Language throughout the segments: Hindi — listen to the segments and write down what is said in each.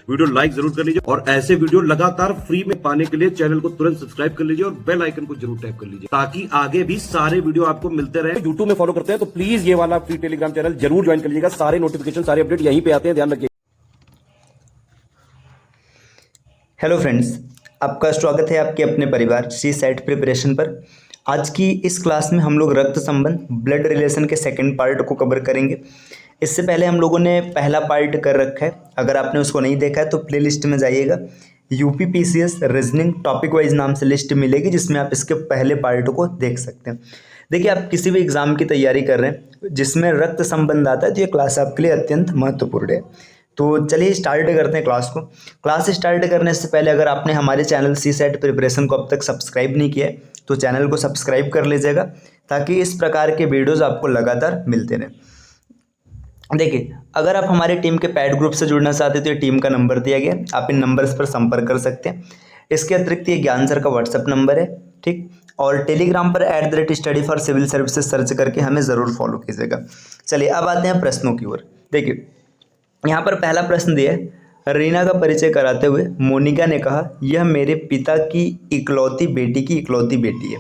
वीडियो लाइक जरूर कर लीजिए और ऐसे वीडियो लगातार फ्री में पाने के लिए चैनल को तुरंत सब्सक्राइब कर लीजिए और बेल आइकन को जरूर टैप कर लीजिए ताकि आगे भी सारे वीडियो आपको मिलते रहे। यूट्यूब में फॉलो करते हैं तो प्लीज ये वाला फ्री टेलीग्राम चैनल जरूर ज्वाइन कर लीजिएगा। सारे नोटिफिकेशन सारे अपडेट यहीं पे आते हैं, ध्यान रखिए। हेलो फ्रेंड्स, आपका स्वागत है आपके अपने परिवार सी सेट प्रिपरेशन पर। आज की इस क्लास में हम लोग रक्त संबंध ब्लड रिलेशन के सेकंड पार्ट को कवर करेंगे। इससे पहले हम लोगों ने पहला पार्ट कर रखा है, अगर आपने उसको नहीं देखा है तो प्लेलिस्ट में जाइएगा। यूपीपीसीएस रीजनिंग टॉपिक वाइज नाम से लिस्ट मिलेगी जिसमें आप इसके पहले पार्ट को देख सकते हैं। देखिए, आप किसी भी एग्ज़ाम की तैयारी कर रहे हैं जिसमें रक्त संबंध आता है तो ये क्लास आपके लिए अत्यंत महत्वपूर्ण है। तो चलिए स्टार्ट करते हैं क्लास को। क्लास स्टार्ट करने से पहले अगर आपने हमारे चैनल सी सेट प्रिपरेशन को अब तक सब्सक्राइब नहीं किया है तो चैनल को सब्सक्राइब कर लीजिएगा ताकि इस प्रकार के वीडियोज़ आपको लगातार मिलते रहें। देखिए, अगर आप हमारे टीम के पैड ग्रुप से जुड़ना चाहते हैं तो ये टीम का नंबर दिया गया है, आप इन नंबर्स पर संपर्क कर सकते हैं। इसके अतिरिक्त ये ज्ञान सर का व्हाट्सएप नंबर है, ठीक। और टेलीग्राम पर @study for civil services search करके हमें ज़रूर फॉलो कीजिएगा। चलिए अब आते हैं प्रश्नों की ओर। देखिए, यहाँ पर पहला प्रश्न दिया है, रीना का परिचय कराते हुए मोनिका ने कहा, यह मेरे पिता की इकलौती बेटी है।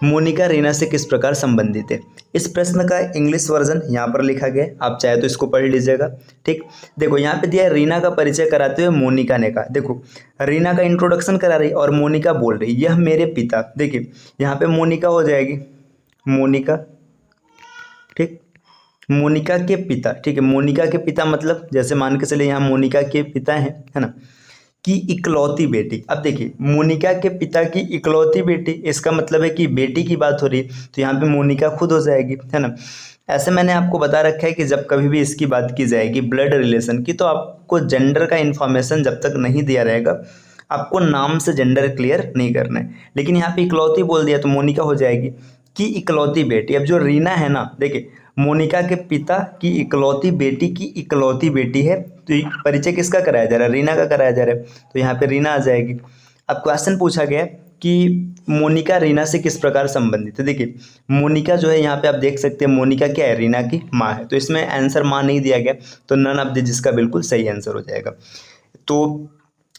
मोनिका रीना से किस प्रकार संबंधित है। इस प्रश्न का इंग्लिश वर्जन यहाँ पर लिखा गया है, आप चाहे तो इसको पढ़ लीजिएगा, ठीक। देखो, यहाँ पे दिया है रीना का परिचय कराते हुए मोनिका ने कहा। देखो, रीना का इंट्रोडक्शन करा रही और मोनिका बोल रही यह मेरे पिता। देखिए, यहाँ पे मोनिका हो जाएगी मोनिका, ठीक। मोनिका के पिता, ठीक है। मोनिका के पिता मतलब जैसे मान के चले यहाँ मोनिका के पिता हैं, है ना, की इकलौती बेटी। अब देखिए, मोनिका के पिता की इकलौती बेटी, इसका मतलब है कि बेटी की बात हो रही है तो यहाँ पे मोनिका खुद हो जाएगी, है ना। ऐसे मैंने आपको बता रखा है कि जब कभी भी इसकी बात की जाएगी ब्लड रिलेशन की तो आपको जेंडर का इन्फॉर्मेशन जब तक नहीं दिया रहेगा आपको नाम से जेंडर क्लियर नहीं करना है। लेकिन यहाँ पे इकलौती बोल दिया तो मोनिका हो जाएगी कि इकलौती बेटी। अब जो रीना है ना, देखिए, मोनिका के पिता की इकलौती बेटी की इकलौती बेटी है तो परिचय किसका कराया जा रहा है, रीना का कराया जा रहा है, तो यहाँ पे रीना आ जाएगी। अब क्वेश्चन पूछा गया कि मोनिका रीना से किस प्रकार संबंधित है। देखिए, मोनिका जो है यहाँ पे आप देख सकते हैं मोनिका क्या है, रीना की माँ है, तो इसमें आंसर माँ नहीं दिया गया तो नन ऑफ द जिसका बिल्कुल सही आंसर हो जाएगा। तो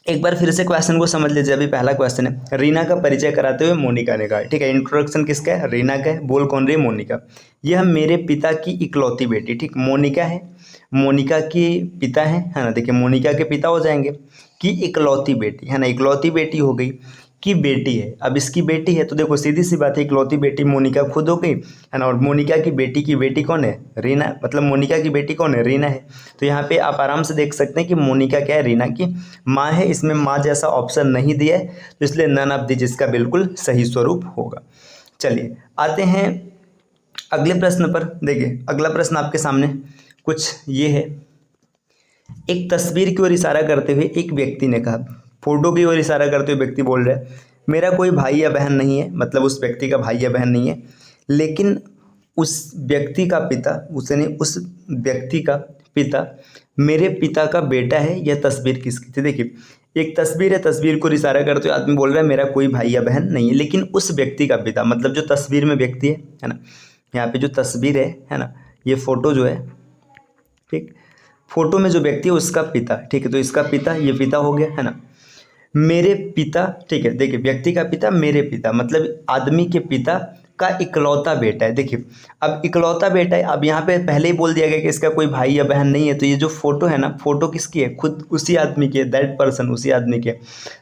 एक बार फिर से क्वेश्चन को समझ लीजिए। अभी पहला क्वेश्चन है, रीना का परिचय कराते हुए मोनिका ने कहा, ठीक है। इंट्रोडक्शन किसका है, रीना का है, बोल कौन रही है, मोनिका। यह मेरे पिता की इकलौती बेटी, ठीक, मोनिका है, मोनिका के पिता है ना। देखिए, मोनिका के पिता हो जाएंगे कि इकलौती बेटी, है ना, इकलौती बेटी हो गई की बेटी है। अब इसकी बेटी है तो देखो सीधी सी बात है, इकलौती बेटी मोनिका खुद हो गई, है ना। और मोनिका की बेटी कौन है, रीना, मतलब मोनिका की बेटी कौन है, रीना है। तो यहाँ पे आप आराम से देख सकते हैं कि मोनिका क्या है, रीना की माँ है। इसमें माँ जैसा ऑप्शन नहीं दिया है तो इसलिए नन ऑफ द जिसका बिल्कुल सही स्वरूप होगा। चलिए आते हैं अगले प्रश्न पर। देखिए, अगला प्रश्न आपके सामने कुछ ये है, एक तस्वीर की ओर इशारा करते हुए एक व्यक्ति ने कहा, फोटो की ओर इशारा करते हुए व्यक्ति बोल रहा है, मेरा कोई भाई या बहन नहीं है, मतलब उस व्यक्ति का भाई या बहन नहीं है, लेकिन उस व्यक्ति का पिता मेरे पिता का बेटा है। यह तस्वीर किसकी थी। देखिए, एक तस्वीर है, तस्वीर को इशारा करते हुए आदमी बोल रहा है मेरा कोई भाई या बहन नहीं है, लेकिन उस व्यक्ति का पिता, मतलब जो तस्वीर में व्यक्ति है ना, यहाँ पे जो तस्वीर है ना, ये फोटो जो है, ठीक, फोटो में जो व्यक्ति है उसका पिता, ठीक है। तो इसका पिता, ये पिता हो गया, है ना, मेरे पिता, ठीक है। देखिए, व्यक्ति का पिता मेरे पिता मतलब आदमी के पिता का इकलौता बेटा है। देखिए, अब इकलौता बेटा है, अब यहाँ पे पहले ही बोल दिया गया कि इसका कोई भाई या बहन नहीं है, तो ये जो फोटो है ना, फोटो किसकी है, खुद उसी आदमी की है, दैट पर्सन उसी आदमी की है।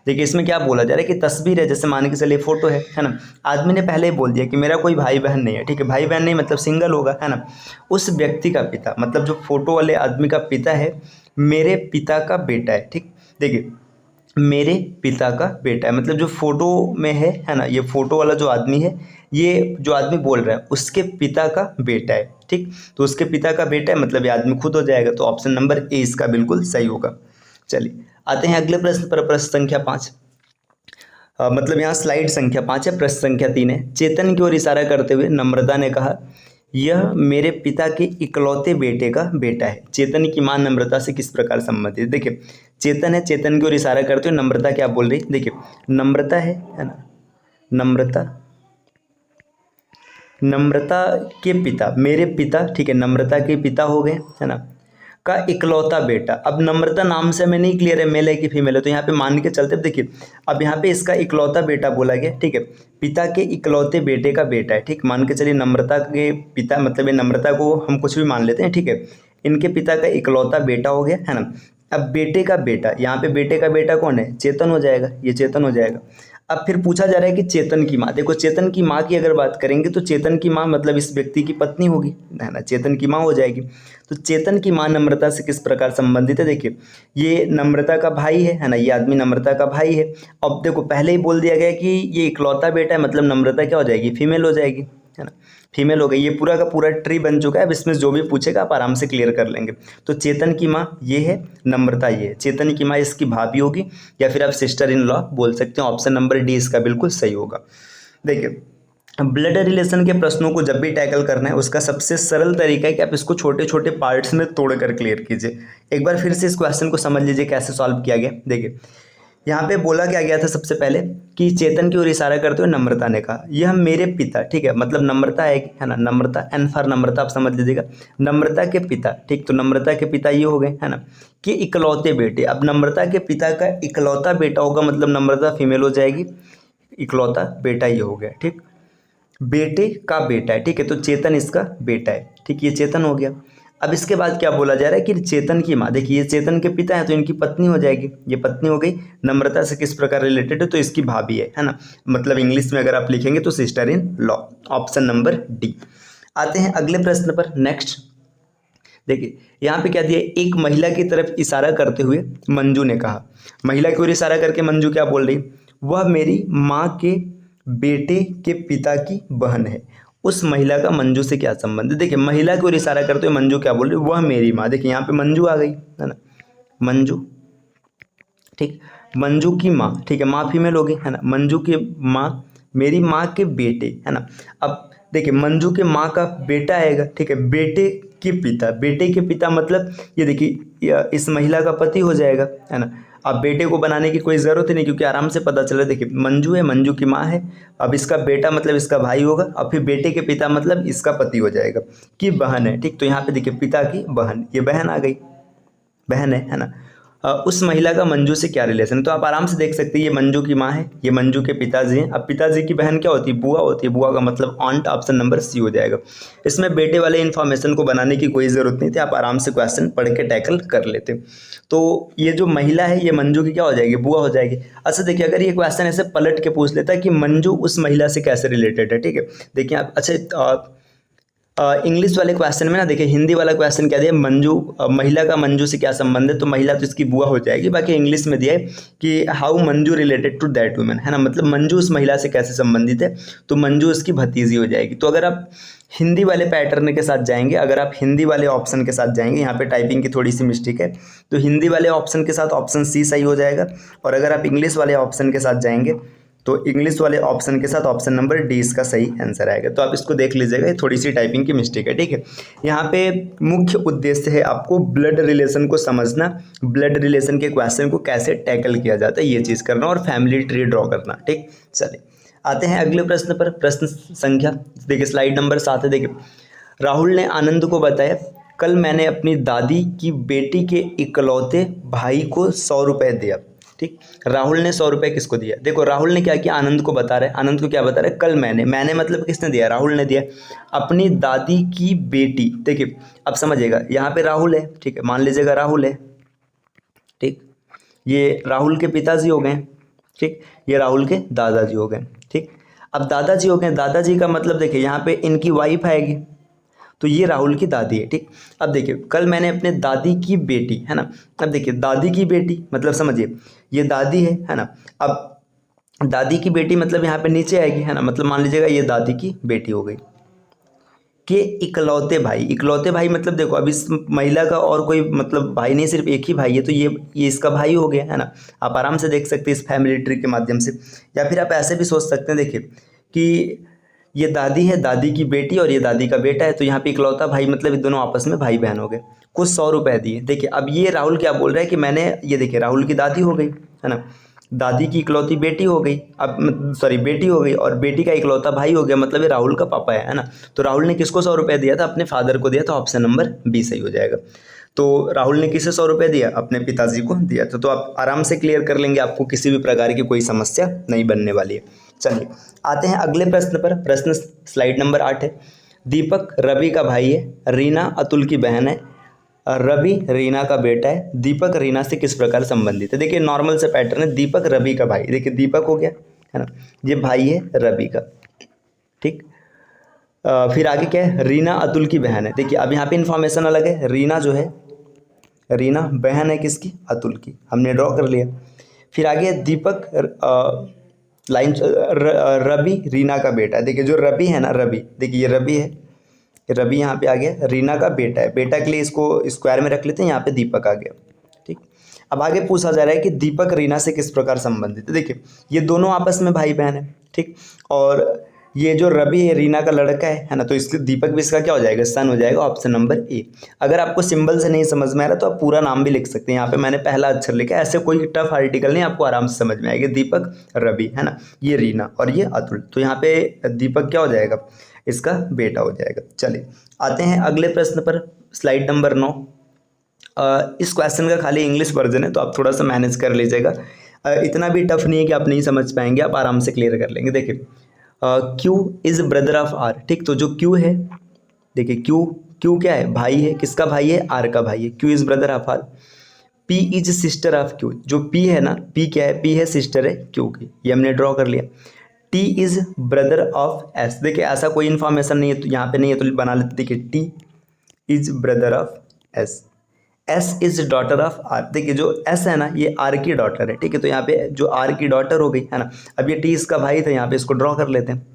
देखिए, इसमें क्या बोला जा रहा है कि तस्वीर है, जैसे मान के चलिए फोटो है ना, आदमी ने पहले ही बोल दिया कि मेरा कोई भाई बहन नहीं है, ठीक है। भाई बहन नहीं मतलब सिंगल होगा, है ना। उस व्यक्ति का पिता मतलब जो फोटो वाले आदमी का पिता है मेरे पिता का बेटा है, ठीक। देखिए, मेरे पिता का बेटा है मतलब जो फोटो में है ना, ये फोटो वाला जो आदमी है, ये जो आदमी बोल रहा है उसके पिता का बेटा है, ठीक। तो उसके पिता का बेटा है मतलब ये आदमी खुद हो जाएगा, तो ऑप्शन नंबर ए इसका बिल्कुल सही होगा। चलिए आते हैं अगले प्रश्न पर, प्रश्न संख्या 5। मतलब यहाँ स्लाइड संख्या 5 है, प्रश्न संख्या 3 है। चेतन की ओर इशारा करते हुए नम्रता ने कहा, यह मेरे पिता के इकलौते बेटे का बेटा है। चेतन की मां नम्रता से किस प्रकार संबंधित है। देखिए, चेतन है, चेतन की ओर इशारा करते हुए नम्रता क्या बोल रही, देखिए, नम्रता है ना, नम्रता के पिता मेरे पिता, ठीक है, नम्रता के पिता हो गए, है ना। का इकलौता बेटा। अब नम्रता नाम से हमें नहीं क्लियर है मेल है कि फीमेल है, तो यहाँ पे मान के चलते देखिए, अब यहाँ पे इसका इकलौता बेटा बोला गया, ठीक है, पिता के इकलौते बेटे का बेटा है, ठीक, मान के चलिए नम्रता के पिता, मतलब ये नम्रता को हम कुछ भी मान लेते हैं, ठीक है, इनके पिता का इकलौता बेटा हो गया, है ना। अब बेटे का बेटा, यहाँ पे बेटे का बेटा कौन है, चेतन हो जाएगा, ये चेतन हो जाएगा। अब फिर पूछा जा रहा है कि चेतन की माँ, देखो चेतन की माँ की अगर बात करेंगे तो चेतन की माँ मतलब इस व्यक्ति की पत्नी होगी, है ना, चेतन की माँ हो जाएगी। तो चेतन की माँ नम्रता से किस प्रकार संबंधित है, देखिए ये नम्रता का भाई है ना, ये आदमी नम्रता का भाई है। अब देखो पहले ही बोल दिया गया कि ये इकलौता बेटा है, मतलब नम्रता क्या हो जाएगी, फीमेल हो जाएगी, है ना, फीमेल हो गई। ये पूरा का पूरा ट्री बन चुका है। अब इसमें जो भी पूछेगा आप आराम से क्लियर कर लेंगे। तो चेतन की माँ ये है, नम्रता ये है, चेतन की माँ इसकी भाभी होगी या फिर आप सिस्टर इन लॉ बोल सकते हैं। ऑप्शन नंबर डी इसका बिल्कुल सही होगा। देखिए ब्लड रिलेशन के प्रश्नों को जब भी टैकल करना है उसका सबसे सरल तरीका है कि आप इसको छोटे छोटे पार्ट्स में तोड़कर क्लियर कीजिए। एक बार फिर से इस क्वेश्चन को समझ लीजिए कैसे सॉल्व किया गया। देखिए यहाँ पे बोला क्या गया था सबसे पहले कि चेतन की ओर इशारा करते हुए नम्रता ने कहा यह मेरे पिता, ठीक है, मतलब नम्रता है ना, नम्रता एन फॉर नम्रता आप समझ लीजिएगा, नम्रता के पिता, ठीक, तो नम्रता के पिता ये हो गए, है ना, कि इकलौते बेटे। अब नम्रता के पिता का इकलौता बेटा होगा, मतलब नम्रता फीमेल हो जाएगी, इकलौता बेटा ये हो गया, ठीक, बेटे का बेटा है, ठीक है, तो चेतन इसका बेटा है, ठीक, ये चेतन हो गया। अब इसके बाद क्या बोला जा रहा है कि चेतन की माँ, देखिए ये चेतन के पिता है तो इनकी पत्नी हो जाएगी, ये पत्नी हो गई। नम्रता से किस प्रकार रिलेटेड है, तो इसकी भाभी है ना, मतलब इंग्लिश में अगर आप लिखेंगे तो sister in law. Option number D. आते हैं अगले प्रश्न पर। नेक्स्ट देखिए यहाँ पे क्या दिया, एक महिला की तरफ इशारा करते हुए मंजू ने कहा, महिला की ओर इशारा करके मंजू क्या बोल रही, वह मेरी माँ के बेटे के पिता की बहन है। उस महिला का मंजू से क्या संबंध है। देखिए महिला की ओर इशारा करते हुए मंजू क्या बोल रही है, वह मेरी माँ, देखिए यहाँ पे मंजू आ गई, है ना, मंजू, ठीक, मंजू की माँ, ठीक है, माँ फीमेल होगी, है ना, मंजू की माँ मेरी माँ के बेटे, है ना। अब देखिए मंजू के माँ का बेटा आएगा, ठीक है, बेटे के पिता, बेटे के पिता मतलब ये देखिए इस महिला का पति हो जाएगा, है ना। अब बेटे को बनाने की कोई ज़रूरत ही नहीं क्योंकि आराम से पता चला, देखिए मंजू है, मंजू की माँ है, अब इसका बेटा मतलब इसका भाई होगा, अब फिर बेटे के पिता मतलब इसका पति हो जाएगा, कि बहन है, ठीक, तो यहाँ पे देखिए पिता की बहन, ये बहन आ गई, बहन है ना। उस महिला का मंजू से क्या रिलेशन है, तो आप आराम से देख सकते हैं ये मंजू की माँ है, ये मंजू के पिताजी हैं। अब पिताजी की बहन क्या होती है, बुआ होती है, बुआ का मतलब ऑन्ट, ऑप्शन नंबर सी हो जाएगा। इसमें बेटे वाले इन्फॉर्मेशन को बनाने की कोई ज़रूरत नहीं थी, आप आराम से क्वेश्चन पढ़ के टैकल कर लेते। तो ये जो महिला है ये मंजू की क्या हो जाएगी, बुआ हो जाएगी। अच्छा देखिए अगर ये क्वेश्चन ऐसे पलट के पूछ लेता है कि मंजू उस महिला से कैसे रिलेटेड है, ठीक है, देखिए आप अच्छा इंग्लिश वाले क्वेश्चन में ना देखिए हिंदी वाला क्वेश्चन क्या दिया, मंजू महिला का मंजू से क्या संबंध है, तो महिला तो इसकी बुआ हो जाएगी। बाकी इंग्लिश में दिया है कि how Manju related to that women, है ना, मतलब मंजू उस महिला से कैसे संबंधित है, तो मंजू उसकी भतीजी हो जाएगी। तो अगर आप हिंदी वाले पैटर्न के साथ जाएंगे, अगर आप हिंदी वाले ऑप्शन के साथ जाएंगे, यहाँ पे टाइपिंग की थोड़ी सी मिस्टेक है, तो हिंदी वाले ऑप्शन के साथ ऑप्शन सी सही हो जाएगा। और अगर आप इंग्लिश वाले ऑप्शन के साथ जाएंगे तो इंग्लिश वाले ऑप्शन के साथ ऑप्शन नंबर डी इसका सही आंसर आएगा। तो आप इसको देख लीजिएगा, ये थोड़ी सी टाइपिंग की मिस्टेक है, ठीक है। यहाँ पे मुख्य उद्देश्य है आपको ब्लड रिलेशन को समझना, ब्लड रिलेशन के क्वेश्चन को कैसे टैकल किया जाता है ये चीज़ करना और फैमिली ट्री ड्रॉ करना, ठीक। चलिए आते हैं अगले प्रश्न पर। प्रश्न संख्या देखिए स्लाइड नंबर 7 है। देखिए राहुल ने आनंद को बताया कल मैंने अपनी दादी की बेटी के इकलौते भाई को 100 रुपये दिया, ठीक। राहुल ने 100 रुपये किसको दिया, देखो राहुल ने क्या किया, आनंद को बता रहा है, आनंद को क्या बता रहा है, कल मैंने मतलब किसने दिया, राहुल ने दिया, अपनी दादी की बेटी। देखिए अब समझिएगा यहाँ पे राहुल है, ठीक है, मान लीजिएगा राहुल है, ठीक, ये राहुल के पिताजी हो गए, ठीक, ये राहुल के दादाजी हो गए, ठीक। अब दादाजी हो गए, दादाजी का मतलब देखिए यहाँ पे इनकी वाइफ आएगी, तो ये राहुल की दादी है, ठीक। अब देखिए कल मैंने अपने दादी की बेटी, है ना, अब देखिए दादी की बेटी मतलब समझिए ये दादी है ना। अब दादी की बेटी मतलब यहाँ पे नीचे आएगी, है ना, मतलब मान लीजिएगा ये दादी की बेटी हो गई। कि इकलौते भाई मतलब देखो अब इस महिला का और कोई मतलब भाई नहीं, सिर्फ एक ही भाई है, तो ये इसका भाई हो गया, है ना। आप आराम से देख सकते हैं इस फैमिली ट्री के माध्यम से। या फिर आप ऐसे भी सोच सकते हैं, देखिए कि ये दादी है, दादी की बेटी और ये दादी का बेटा है, तो यहाँ पे इकलौता भाई मतलब ये दोनों आपस में भाई बहन हो गए, कुछ 100 रुपये दिए। देखिए अब ये राहुल क्या बोल रहा है कि मैंने, ये देखिए राहुल की दादी हो गई, है ना, दादी की इकलौती बेटी हो गई, अब सॉरी बेटी हो गई और बेटी का इकलौता भाई हो गया, मतलब ये राहुल का पापा है ना। तो राहुल ने किसको 100 रुपये दिया था, अपने फादर को दिया था, ऑप्शन नंबर बी सही हो जाएगा। तो राहुल ने किसे 100 रुपये दिया? अपने पिताजी को दिया था। तो आप आराम से क्लियर कर लेंगे, आपको किसी भी प्रकार की कोई समस्या नहीं बनने वाली है। चलिए आते हैं अगले प्रश्न पर। प्रश्न स्लाइड नंबर 8 है। दीपक रवि का भाई है, रीना अतुल की बहन है, रवि रीना का बेटा है, दीपक रीना से किस प्रकार संबंधित है? देखिए नॉर्मल से पैटर्न है, दीपक रवि का भाई, देखिए दीपक हो गया है ना, ये भाई है रवि का, ठीक। फिर आगे क्या है? रीना अतुल की बहन है। देखिए अब यहाँ पे इंफॉर्मेशन अलग है, रीना जो है, रीना बहन है किसकी? अतुल की, हमने ड्रॉ कर लिया। फिर आगे दीपक लाइन रवि रीना का बेटा है। देखिए जो रवि है ना, रवि, देखिए ये रवि है, रवि यहाँ पे आ गया, रीना का बेटा है, बेटा के लिए इसको स्क्वायर में रख लेते हैं, यहाँ पे दीपक आ गया, ठीक। अब आगे पूछा जा रहा है कि दीपक रीना से किस प्रकार संबंधित है। देखिए ये दोनों आपस में भाई बहन है, ठीक। और ये जो रवि है रीना का लड़का है ना, तो इसके दीपक भी इसका क्या हो जाएगा? सन हो जाएगा, ऑप्शन नंबर ए। अगर आपको सिंबल से नहीं समझ में आ रहा तो आप पूरा नाम भी लिख सकते हैं, यहाँ पे मैंने पहला अक्षर लिखा है, ऐसे कोई टफ आर्टिकल नहीं, आपको आराम से समझ में आएगा। दीपक रवि है ना, ये रीना और ये अतुल, तो यहाँ पे दीपक क्या हो जाएगा? इसका बेटा हो जाएगा। चलिए आते हैं अगले प्रश्न पर, स्लाइड नंबर 9। इस क्वेश्चन का खाली इंग्लिश वर्जन है, तो आप थोड़ा सा मैनेज कर लीजिएगा, इतना भी टफ नहीं है कि आप नहीं समझ पाएंगे, आप आराम से क्लियर कर लेंगे। देखिए Q is brother of R, ठीक। तो जो क्यू है, देखिए क्यू, क्यू क्या है? भाई है, किसका भाई है? आर का भाई है। Q is brother of R. P is sister of Q, जो पी है ना, पी क्या है? पी है सिस्टर है क्यू की, ये हमने ड्रॉ कर लिया। T is brother of S, देखिए ऐसा कोई इन्फॉर्मेशन नहीं है तो यहाँ पे नहीं है, तो बना लेते। देखिए T is brother of S. S is daughter of R, देखिए जो एस है ना, ये आर की डॉटर है, ठीक है। तो यहाँ पे जो आर की डॉटर हो गई है ना, अब ये टी इसका भाई था, यहाँ पे इसको ड्रॉ कर लेते हैं,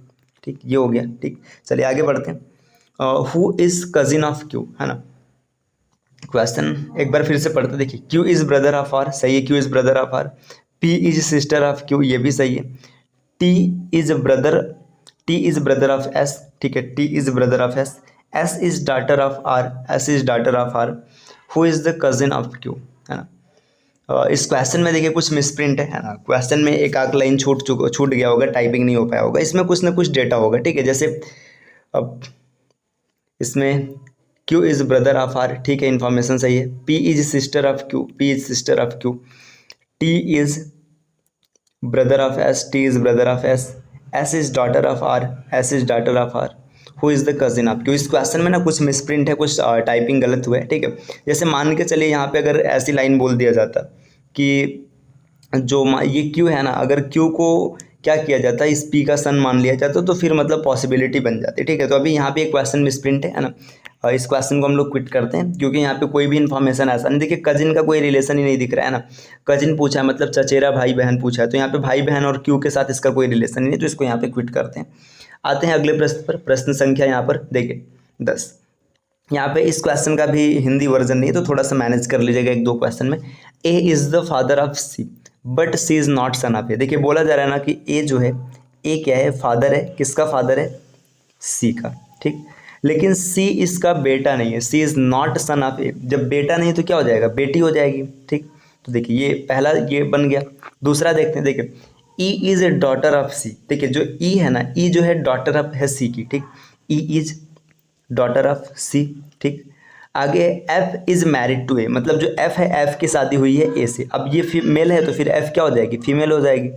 ठीक, ये हो गया, ठीक। चलिए आगे बढ़ते हैं। Who is cousin of Q, है ना, क्वेश्चन एक बार फिर से पढ़ते। देखिए Q is brother of R, सही है, Q is brother of R. P is sister of Q, ये भी सही है। T is brother of S, ठीक है, T is brother of S. S is daughter of R, S is daughter of R. Who is the cousin of Q, है ना। इस क्वेश्चन में देखिए कुछ मिसप्रिंट है ना, क्वेश्चन में एक आध लाइन छूट गया होगा, टाइपिंग नहीं हो पाया होगा, इसमें कुछ ना कुछ डेटा होगा, ठीक है। जैसे अब इसमें Q is brother of R, ठीक है, इन्फॉर्मेशन सही है। P is sister of Q, P is sister of Q. T is brother of S, T is brother of S. S is daughter of R, S is daughter of R. Who is the cousin of Q. इस क्वेश्चन में ना कुछ मिसप्रिंट है, कुछ टाइपिंग गलत हुआ है, ठीक है। जैसे मान के चलिए यहाँ पे अगर ऐसी लाइन बोल दिया जाता कि जो ये क्यू है ना, अगर क्यू को क्या किया जाता है, इस पी का सन मान लिया जाता, तो फिर मतलब पॉसिबिलिटी बन जाती, ठीक है। तो अभी यहाँ पे एक क्वेश्चन मिसप्रिंट है ना, इस क्वेश्चन को हम लोग क्विट करते हैं, क्योंकि यहाँ पे कोई भी इन्फॉर्मेशन ऐसा नहीं, देखिए कजिन का कोई रिलेशन ही नहीं दिख रहा है ना, कजिन पूछा है मतलब चचेरा भाई बहन पूछा है, तो यहाँ पे भाई बहन और क्यू के साथ इसका कोई रिलेशन ही नहीं, तो इसको यहाँ पे क्विट करते हैं। आते हैं अगले प्रश्न पर, प्रश्न संख्या यहाँ पर देखिए 10। यहाँ पे इस क्वेश्चन का भी हिंदी वर्जन नहीं है, तो थोड़ा सा मैनेज कर लीजिएगा एक दो क्वेश्चन में। A is the father of C but C is not son of A. देखिए बोला जा रहा है ना कि ए जो है, ए क्या है? फादर है, किसका फादर है? सी का, ठीक। लेकिन सी इसका बेटा नहीं है, सी इज़ नॉट सन ऑफ ए। जब बेटा नहीं तो क्या हो जाएगा? बेटी हो जाएगी, ठीक। तो देखिए ये पहला ये बन गया। दूसरा देखते हैं, देखिए E is a daughter of सी। देखिए जो ई है ना, ई जो है डॉटर ऑफ है सी की, ठीक। ई इज डॉटर ऑफ सी, ठीक। आगे एफ इज़ मैरिड टू ए, मतलब जो एफ है, एफ की शादी हुई है ए से। अब ये मेल है तो फिर एफ क्या हो जाएगी? फीमेल हो जाएगी।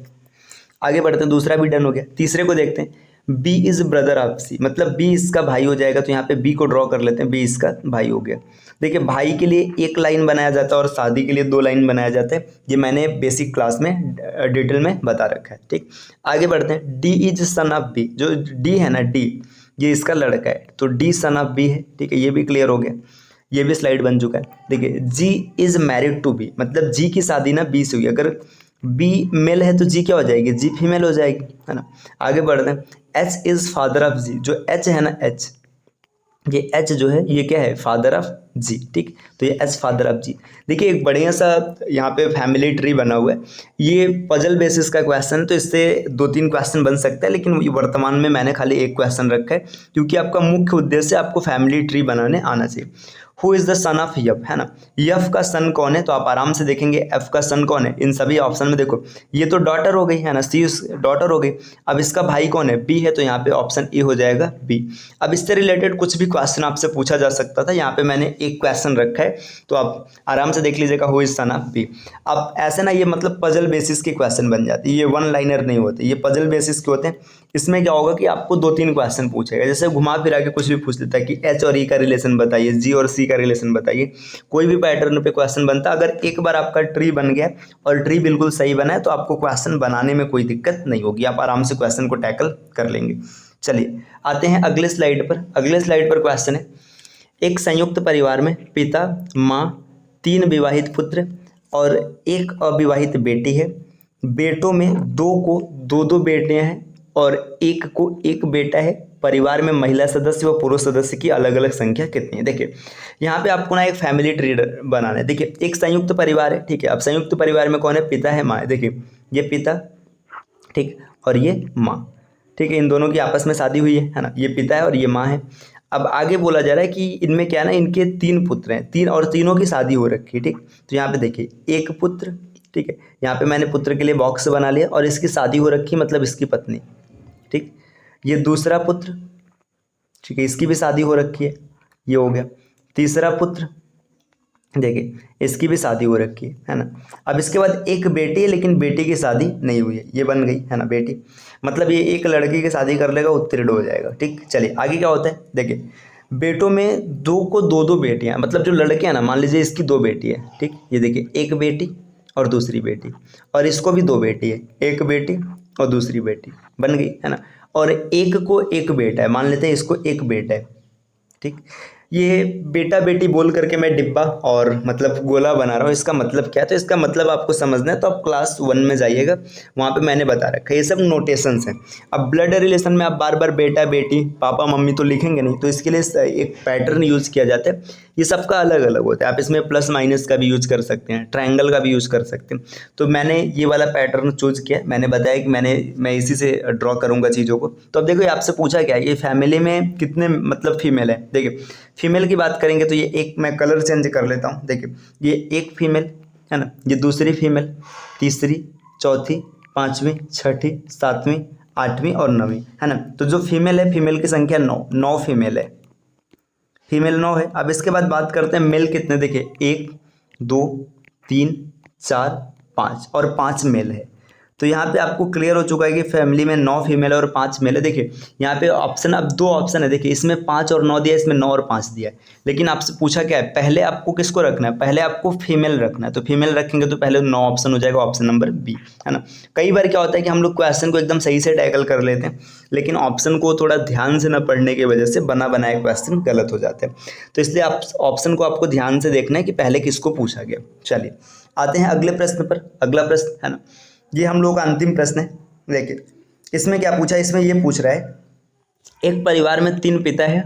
आगे बढ़ते हैं, दूसरा भी डन हो गया। तीसरे को देखते हैं, बी इज़ ब्रदर ऑफ सी, मतलब बी इसका भाई हो जाएगा, तो यहाँ पे बी को ड्रॉ कर लेते हैं, बी इसका भाई हो गया। देखिए भाई के लिए एक लाइन बनाया जाता है और शादी के लिए 2 लाइन बनाया जाता है, ये मैंने बेसिक क्लास में डिटेल में बता रखा है, ठीक। आगे बढ़ते हैं, D is son of B, जो डी है ना, डी ये इसका लड़का है, तो डी सन ऑफ बी है, ठीक है, ये भी क्लियर हो गया, ये भी स्लाइड बन चुका है। देखिए जी इज मैरिड टू बी, मतलब जी की शादी ना बी से हुई, अगर बी मेल है तो जी क्या हो जाएगी? जी फीमेल हो जाएगी, है ना। आगे बढ़ते हैं, एच इज़ फादर ऑफ जी, जो एच है ना, एच, ये एच जो है ये क्या है? फादर ऑफ जी, ठीक। तो ये एच फादर ऑफ जी। देखिए एक बढ़िया सा यहाँ पे फैमिली ट्री बना हुआ है, ये पजल बेसिस का क्वेश्चन है, तो इससे 2-3 क्वेश्चन बन सकता है, लेकिन वर्तमान में मैंने खाली एक क्वेश्चन रखा है, क्योंकि आपका मुख्य उद्देश्य आपको फैमिली ट्री बनाने आना चाहिए। Who is the son of F, है ना। यफ का सन कौन है, तो आप आराम से देखेंगे एफ का सन कौन है। इन सभी ऑप्शन में देखो ये तो डॉटर हो गई, है ना, सी डॉटर हो गई। अब इसका भाई कौन है, बी है, तो यहाँ पे ऑप्शन ए हो जाएगा बी। अब इससे रिलेटेड कुछ भी क्वेश्चन आपसे पूछा जा सकता था, यहाँ पे मैंने एक क्वेश्चन रखा है, तो आप आराम से देख लीजिएगा who is son of B. अब ऐसे ना ये मतलब पजल बेसिस के क्वेश्चन बन जाते हैं, ये वन लाइनर नहीं होते, ये पजल बेसिस के होते हैं। इसमें क्या होगा कि आपको 2-3 क्वेश्चन पूछेगा, जैसे घुमा फिरा के कुछ भी पूछ लेता है कि एच और ई का रिलेशन बताइए, जी और सी का रिलेशन बताइए, कोई भी पैटर्न पे क्वेश्चन बनता है। अगर एक बार आपका ट्री बन गया और ट्री बिल्कुल सही बना है तो आपको क्वेश्चन बनाने में कोई दिक्कत नहीं होगी, आप आराम से क्वेश्चन को टैकल कर लेंगे। चलिए आते हैं अगले स्लाइड पर। अगले स्लाइड पर क्वेश्चन है, एक संयुक्त परिवार में पिता, माँ, 3 विवाहित पुत्र और 1 अविवाहित बेटी है। बेटों में 2 को 2-2 बेटियां हैं और 1 को 1 बेटा है। परिवार में महिला सदस्य व पुरुष सदस्य की अलग अलग संख्या कितनी है। देखिए यहाँ पे आपको ना एक फैमिली ट्री बनाना है। देखिए एक संयुक्त परिवार है, ठीक है। अब संयुक्त परिवार में कौन है, पिता है, माँ है। देखिए ये पिता, ठीक, और ये माँ, ठीक है। इन दोनों की आपस में शादी हुई है ना, ये पिता है और ये माँ है। अब आगे बोला जा रहा है कि इनमें क्या है ना, इनके 3 पुत्र हैं, 3 और तीनों की शादी हो रखी है, ठीक। तो यहाँ पे देखिए 1 पुत्र, ठीक है, यहाँ पे मैंने पुत्र के लिए बॉक्स बना लिया और इसकी शादी हो रखी मतलब इसकी पत्नी, ठीक। ये दूसरा पुत्र, ठीक है, इसकी भी शादी हो रखी है, ये हो गया। तीसरा पुत्र, देखिए इसकी भी शादी हो रखी है ना। अब इसके बाद 1 बेटी है लेकिन बेटी की शादी नहीं हुई है, ये बन गई है ना बेटी, मतलब ये एक लड़की की शादी कर लेगा, उत्तीर्ण हो जाएगा, ठीक। चलिए आगे क्या होता है, देखिए बेटों में 2 को 2-2 बेटियां, मतलब जो लड़के हैं ना, मान लीजिए इसकी 2 बेटी है, ठीक। ये देखिए 1 बेटी और दूसरी बेटी, और इसको भी 2 बेटी है, 1 बेटी और दूसरी बेटी, बन गई है ना। और 1 को 1 बेटा है, मान लेते हैं इसको 1 बेटा है, ठीक। ये बेटा बेटी बोल करके मैं डिब्बा और मतलब गोला बना रहा हूँ, इसका मतलब क्या है, तो इसका मतलब आपको समझना है तो आप क्लास 1 में जाइएगा, वहाँ पे मैंने बता रखा है, ये सब नोटेशंस हैं। अब ब्लड रिलेशन में आप बार बार बेटा बेटी पापा मम्मी तो लिखेंगे नहीं, तो इसके लिए एक पैटर्न यूज़ किया जाता है, ये सबका अलग अलग होता है। आप इसमें प्लस माइनस का भी यूज कर सकते हैं, ट्रायंगल का भी यूज कर सकते हैं। तो मैंने ये वाला पैटर्न चूज किया, मैंने बताया कि मैं इसी से ड्रॉ करूँगा चीज़ों को। तो अब देखो ये आपसे पूछा क्या है, ये फैमिली में कितने मतलब फीमेल है। देखिए फीमेल की बात करेंगे तो ये एक, मैं कलर चेंज कर लेता हूँ, देखिए ये 1 फीमेल है ना, ये दूसरी फीमेल, तीसरी, चौथी, 5वीं, 6ठी, 7वीं, 8वीं और 9वीं, है ना। तो जो फीमेल है, फीमेल की संख्या 9 फीमेल है, फीमेल 9 है। अब इसके बाद बात करते हैं मेल कितने, देखिए 1 2 3 4 5 और 5 मेल है। तो यहाँ पे आपको क्लियर हो चुका है कि फैमिली में 9 फीमेल है और 5 मेल है। देखिए यहाँ पे ऑप्शन, अब 2 ऑप्शन है, देखिए इसमें 5 और 9 दिया है, इसमें 9 और 5 दिया है। लेकिन आपसे पूछा क्या है, पहले आपको किसको रखना है, पहले आपको फीमेल रखना है। तो फीमेल रखेंगे तो पहले 9 ऑप्शन हो जाएगा, ऑप्शन नंबर बी, है ना। कई बार क्या होता है कि हम लोग क्वेश्चन को एकदम सही से टैकल कर लेते हैं, लेकिन ऑप्शन को थोड़ा ध्यान से न पढ़ने की वजह से बना बनाए क्वेश्चन गलत हो जाते हैं। तो इसलिए आप ऑप्शन को आपको ध्यान से देखना है कि पहले किसको पूछा गया। चलिए आते हैं अगले प्रश्न पर। अगला प्रश्न है ना, ये हम लोग का अंतिम प्रश्न है। देखिए इसमें क्या पूछा है, इसमें ये पूछ रहा है, एक परिवार में 3 पिता है,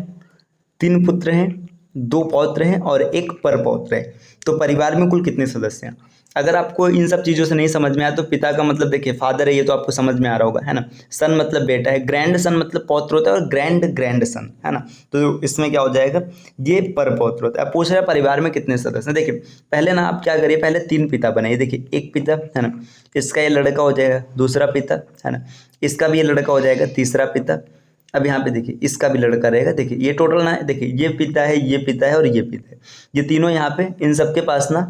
3 पुत्र हैं, 2 पौत्र हैं और 1 परपौत्र है। तो परिवार में कुल कितने सदस्य हैं। अगर आपको इन सब चीज़ों से नहीं समझ में आया तो पिता का मतलब देखिए फादर है, ये तो आपको समझ में आ रहा होगा, है ना। सन मतलब बेटा है, ग्रैंड सन मतलब पौत्र होता है और ग्रैंड सन, है ना। तो इसमें क्या हो जाएगा, ये परपौत्र होता है। अब पूछ रहा है परिवार में कितने सदस्य हैं। देखिए पहले ना आप क्या करिए, पहले 3 पिता बनाइए। देखिए 1 पिता है ना, इसका ये लड़का हो जाएगा, दूसरा पिता है ना, इसका भी ये लड़का हो जाएगा, तीसरा पिता। अब यहाँ पे देखिए इसका भी लड़का रहेगा। देखिए ये टोटल ना, देखिए ये पिता है, ये पिता है और ये पिता है, ये तीनों यहाँ पे, इन सबके पास ना,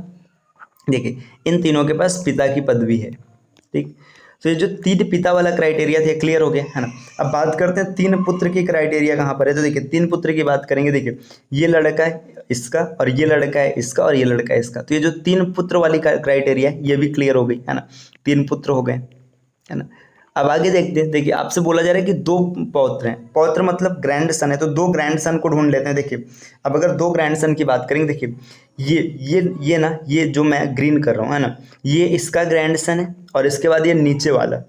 देखिए इन तीनों के पास पिता की पदवी है, ठीक। तो ये जो 3 पिता वाला क्राइटेरिया था क्लियर हो गया, है ना। अब बात करते हैं 3 पुत्र की क्राइटेरिया कहाँ पर है। तो देखिए 3 पुत्र की बात करेंगे, देखिए ये लड़का है इसका और ये लड़का है इसका और ये लड़का है इसका। तो ये जो 3 पुत्र वाली क्राइटेरिया है ये भी क्लियर हो गई, है ना। 3 पुत्र हो गए, है ना। अब आगे देखते हैं। देखिए आपसे बोला जा रहा है कि 2 पौत्र हैं, पौत्र मतलब ग्रैंड सन है, तो 2 ग्रैंड सन को ढूंढ लेते हैं। देखिए अब अगर 2 ग्रैंड सन की बात करेंगे, देखिए ये ना, ये जो मैं ग्रीन कर रहा हूँ, है ना, ये इसका ग्रैंड सन है और इसके बाद ये नीचे वाला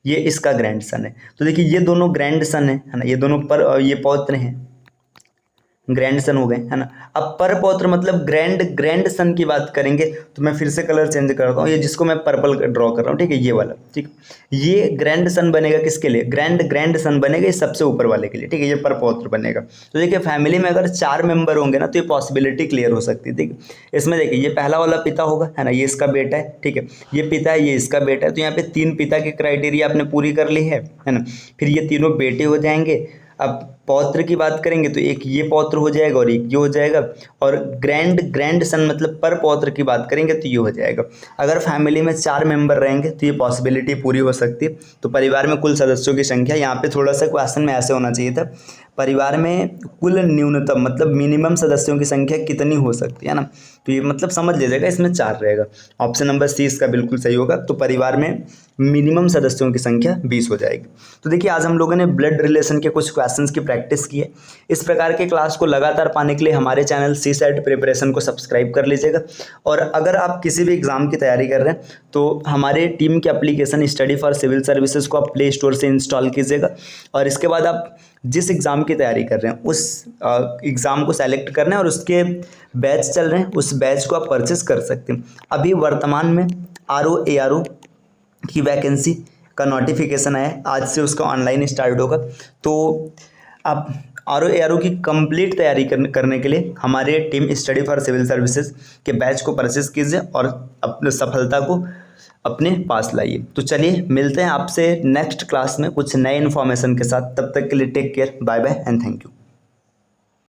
ये इसका ग्रैंड सन है। तो देखिए ये दोनों ग्रैंड सन है ना, ये दोनों पर ये पौत्र हैं, ग्रैंड सन हो गए, है ना। अब पर पौत्र मतलब ग्रैंड सन की बात करेंगे तो मैं फिर से कलर चेंज करता हूँ, ये जिसको मैं पर्पल ड्रॉ कर रहा हूँ, ठीक है, ये वाला, ठीक। ये ग्रैंड सन बनेगा किसके लिए, ग्रैंड सन बनेगा ये सबसे ऊपर वाले के लिए, ठीक है, ये पर पौत्र बनेगा। तो देखिए फैमिली में अगर 4 मेंबर होंगे ना तो ये पॉसिबिलिटी क्लियर हो सकती है, ठीक है। इसमें देखिए ये पहला वाला पिता होगा, है ना, ये इसका बेटा है, ठीक है, ये पिता है, ये इसका बेटा है, तो यहाँ पे 3 पिता की क्राइटेरिया आपने पूरी कर ली है ना। फिर ये तीनों बेटे हो जाएंगे। अब पौत्र की बात करेंगे तो एक ये पौत्र हो जाएगा और एक ये हो जाएगा, और ग्रैंड सन मतलब पर पौत्र की बात करेंगे तो ये हो जाएगा। अगर फैमिली में 4 मेंबर रहेंगे तो ये पॉसिबिलिटी पूरी हो सकती है। तो परिवार में कुल सदस्यों की संख्या, यहाँ पे थोड़ा सा क्वेश्चन में ऐसे होना चाहिए था, परिवार में कुल न्यूनतम मतलब मिनिमम सदस्यों की संख्या कितनी हो सकती है ना, तो ये मतलब समझ लीजिएगा इसमें 4 रहेगा। ऑप्शन नंबर सी इसका बिल्कुल सही होगा। तो परिवार में मिनिमम सदस्यों की संख्या 20 हो जाएगी। तो देखिए आज हम लोगों ने ब्लड रिलेशन के कुछ क्वेश्चंस की प्रैक्टिस की है। इस प्रकार के क्लास को लगातार पाने के लिए हमारे चैनल सी सेट प्रिपरेशन को सब्सक्राइब कर लीजिएगा। और अगर आप किसी भी एग्जाम की तैयारी कर रहे हैं तो हमारे टीम के application study for civil services को आप प्ले स्टोर से इंस्टॉल कीजिएगा, और इसके बाद आप जिस एग्ज़ाम की तैयारी कर रहे हैं उस एग्ज़ाम को सेलेक्ट करना है, और उसके बैच चल रहे हैं उस बैच को आप परचेस कर सकते हैं। अभी वर्तमान में RO ARO की वैकेंसी का नोटिफिकेशन आया है, आज से उसका ऑनलाइन स्टार्ट होगा। तो आप RO ARO की कंप्लीट तैयारी करने के लिए हमारे team study for civil services के बैच को परचेस कीजिए और अपनी सफलता को अपने पास लाइए। तो चलिए मिलते हैं आपसे नेक्स्ट क्लास में कुछ नए इन्फॉर्मेशन के साथ। तब तक के लिए take care, bye bye and thank you.